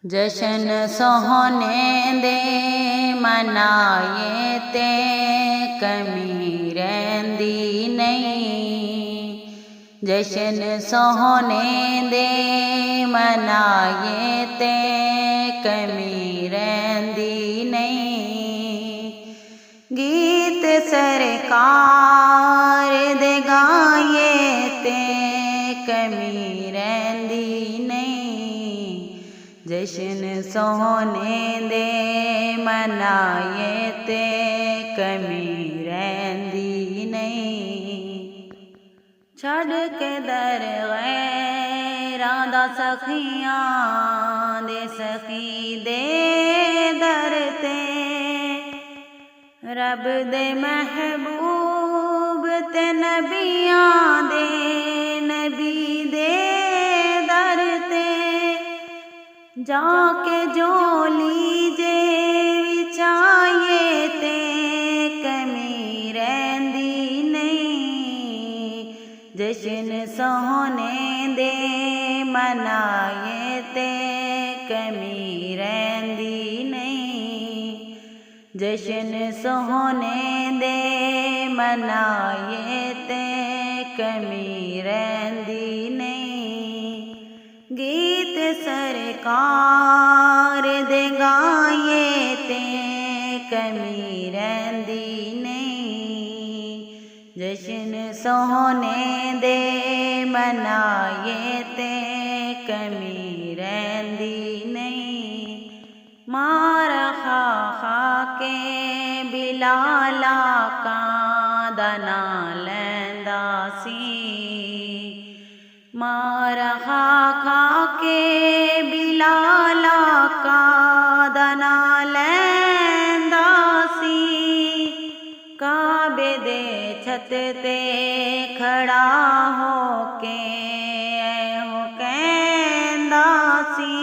जशन सोहने दे मनाए ते कमी रहिंदी नहीं। जशन सोहने दे मनाए ते कमी रहिंदी नहीं। गीत सरकार दे गाए ते कमी रहिंदी नहीं। जशन सोहने दे मनाए ते कमी रहिंदी नहीं। छड़ के दर गैरां दा सखियां दे सखी दे दर ते रब दे महबूब ते नबियां दे नबी दे दर ते जाके जोली जे विछाए ते कमी रहिंदी नहीं। जशन सोहने दे मनाए ते कमी रहिंदी नहीं। जशन सोहने दे मनाए ते कमी रहिंदी नहीं। गीत सरकार दे गाए ते कमी रहिंदी नहीं। जशन सोहने दे मनाए ते कमी रहिंदी नहीं। मार खा खा के बिलाला कां दा नां लैंदा सी। मार खा खा के बिलाला कां दा नां लैंदा सी। काबे दे छत ते खड़ा हो के हो कहंदा सी।